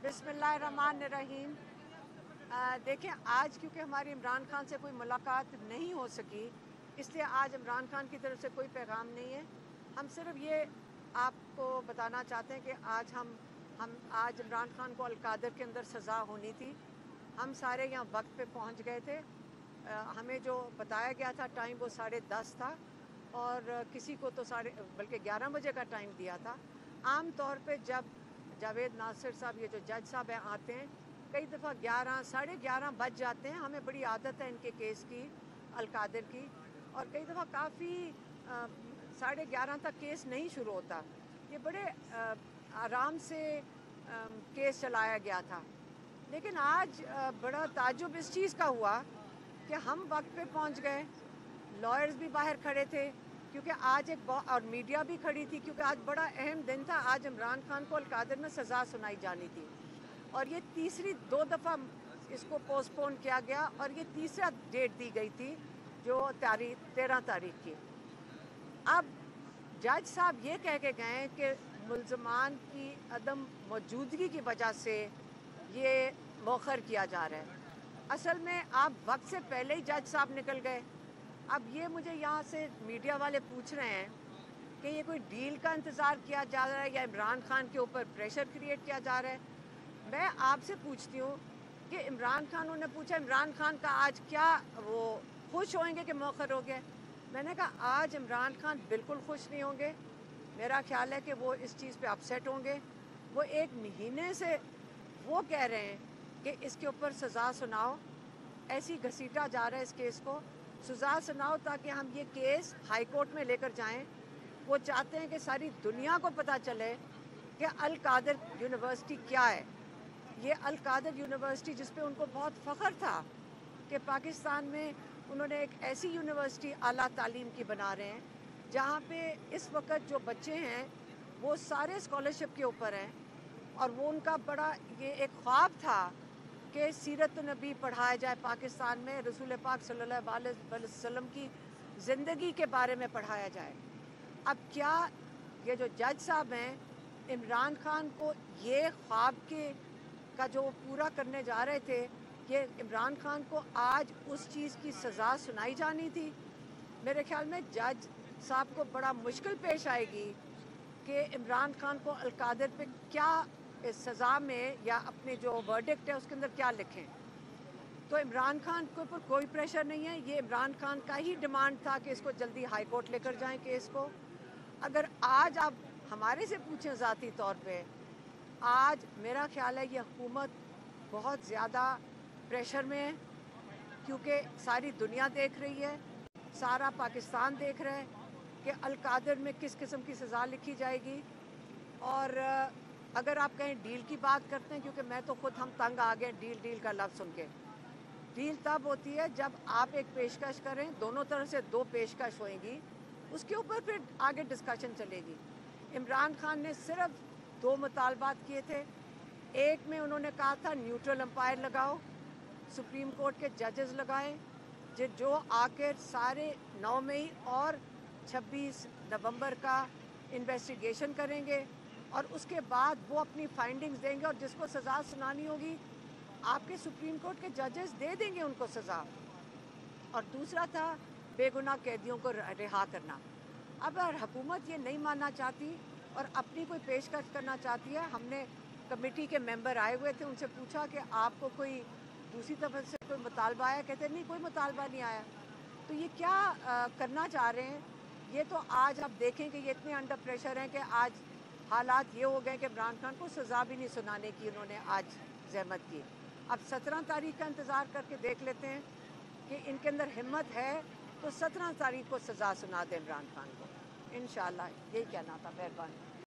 बिस्मिल्लाहिर्रहमानिर्रहीम। देखें, आज क्योंकि हमारी इमरान खान से कोई मुलाकात नहीं हो सकी, इसलिए आज इमरान खान की तरफ से कोई पैगाम नहीं है। हम सिर्फ ये आपको बताना चाहते हैं कि हम आज इमरान खान को अलकादर के अंदर सज़ा होनी थी। हम सारे यहाँ वक्त पे पहुँच गए थे। हमें जो बताया गया था टाइम वो 10:30 था और किसी को तो बल्कि 11 बजे का टाइम दिया था। आम तौर पे जब जावेद नासिर साहब, ये जो जज साहब हैं, आते हैं, कई दफ़ा 11 साढ़े 11 बज जाते हैं। हमें बड़ी आदत है इनके केस की, अलकादर की, और कई दफ़ा काफ़ी 11:30 तक केस नहीं शुरू होता। ये बड़े आराम से केस चलाया गया था। लेकिन आज बड़ा ताज्जुब इस चीज़ का हुआ कि हम वक्त पे पहुंच गए, लॉयर्स भी बाहर खड़े थे क्योंकि आज और मीडिया भी खड़ी थी क्योंकि आज बड़ा अहम दिन था। आज इमरान खान को अलकादर में सज़ा सुनाई जानी थी और ये तीसरी 2 दफ़ा इसको पोस्टपोन किया गया और ये तीसरा डेट दी गई थी जो 13 तारीख की। अब जज साहब ये कह के गए कि मुल्ज़मान की अदम मौजूदगी की वजह से ये मौखर किया जा रहा है। असल में आप वक्त से पहले ही जज साहब निकल गए। अब ये मुझे यहाँ से मीडिया वाले पूछ रहे हैं कि ये कोई डील का इंतज़ार किया जा रहा है या इमरान खान के ऊपर प्रेशर क्रिएट किया जा रहा है। मैं आपसे पूछती हूँ कि इमरान खान, उन्होंने पूछा इमरान खान का आज क्या वो खुश होंगे कि मौखर हो गया। मैंने कहा आज इमरान खान बिल्कुल खुश नहीं होंगे। मेरा ख्याल है कि वो इस चीज़ पे अपसेट होंगे। वो 1 महीने से वो कह रहे हैं कि इसके ऊपर सज़ा सुनाओ, ऐसी घसीटा जा रहा है इस केस को, सज़ा सुनाओ ताकि हम ये केस हाई कोर्ट में लेकर जाएं। वो चाहते हैं कि सारी दुनिया को पता चले कि अल-कादर यूनिवर्सिटी क्या है। ये अल-कादर यूनिवर्सिटी जिस पे उनको बहुत फ़ख्र था कि पाकिस्तान में उन्होंने एक ऐसी यूनिवर्सिटी आला तालीम की बना रहे हैं जहाँ पे इस वक्त जो बच्चे हैं वो सारे स्कॉलरशिप के ऊपर हैं। और वो उनका बड़ा ये एक ख्वाब था कि सीरत नबी पढ़ाया जाए पाकिस्तान में, रसूल पाक सल्लल्लाहु अलैहि वसल्लम की ज़िंदगी के बारे में पढ़ाया जाए। अब क्या ये जो जज साहब हैं इमरान खान को ये ख्वाब का जो पूरा करने जा रहे थे, ये इमरान खान को आज उस चीज़ की सज़ा सुनाई जानी थी। मेरे ख्याल में जज साहब को बड़ा मुश्किल पेश आएगी कि इमरान खान को अलकादर पे क्या इस सज़ा में या अपने जो वर्डिक्ट है उसके अंदर क्या लिखें। तो इमरान खान के ऊपर कोई प्रेशर नहीं है। ये इमरान खान का ही डिमांड था कि इसको जल्दी हाई कोर्ट लेकर जाएं केस को। अगर आज आप हमारे से पूछें ज़ाती तौर पे, आज मेरा ख्याल है ये हुकूमत बहुत ज़्यादा प्रेशर में है क्योंकि सारी दुनिया देख रही है, सारा पाकिस्तान देख रहा है कि अल-कादर में किस किस्म की सज़ा लिखी जाएगी। और अगर आप कहें डील की बात करते हैं, क्योंकि मैं तो खुद हम तंग आ गए डील का लफ्ज़ सुन के। डील तब होती है जब आप एक पेशकश करें, दोनों तरफ से 2 पेशकश होएंगी, उसके ऊपर फिर आगे डिस्कशन चलेगी। इमरान खान ने सिर्फ 2 मुतालबात किए थे। एक में उन्होंने कहा था न्यूट्रल अंपायर लगाओ, सुप्रीम कोर्ट के जजेस लगाएं जो आकर सारे 9 मई और 26 नवंबर का इन्वेस्टिगेशन करेंगे और उसके बाद वो अपनी फाइंडिंग्स देंगे और जिसको सज़ा सुनानी होगी आपके सुप्रीम कोर्ट के जजेस दे देंगे उनको सज़ा। और दूसरा था बेगुनाह कैदियों को रिहा करना। अब अगर हुकूमत ये नहीं मानना चाहती और अपनी कोई पेशकश करना चाहती है, हमने कमेटी के मेंबर आए हुए थे, उनसे पूछा कि आपको कोई दूसरी तरफ से कोई मुतालबा आया? कहते नहीं, कोई मुतालबा नहीं आया। तो ये क्या करना चाह रहे हैं? ये तो आज आप देखें कि ये इतने अंडर प्रेशर हैं कि आज हालात ये हो गए कि इमरान खान को सज़ा भी नहीं सुनाने की उन्होंने आज ज़हमत की। अब 17 तारीख का इंतज़ार करके देख लेते हैं कि इनके अंदर हिम्मत है तो 17 तारीख को सज़ा सुना दें इमरान खान को। इंशाअल्लाह यही कहना था। मेहरबानी।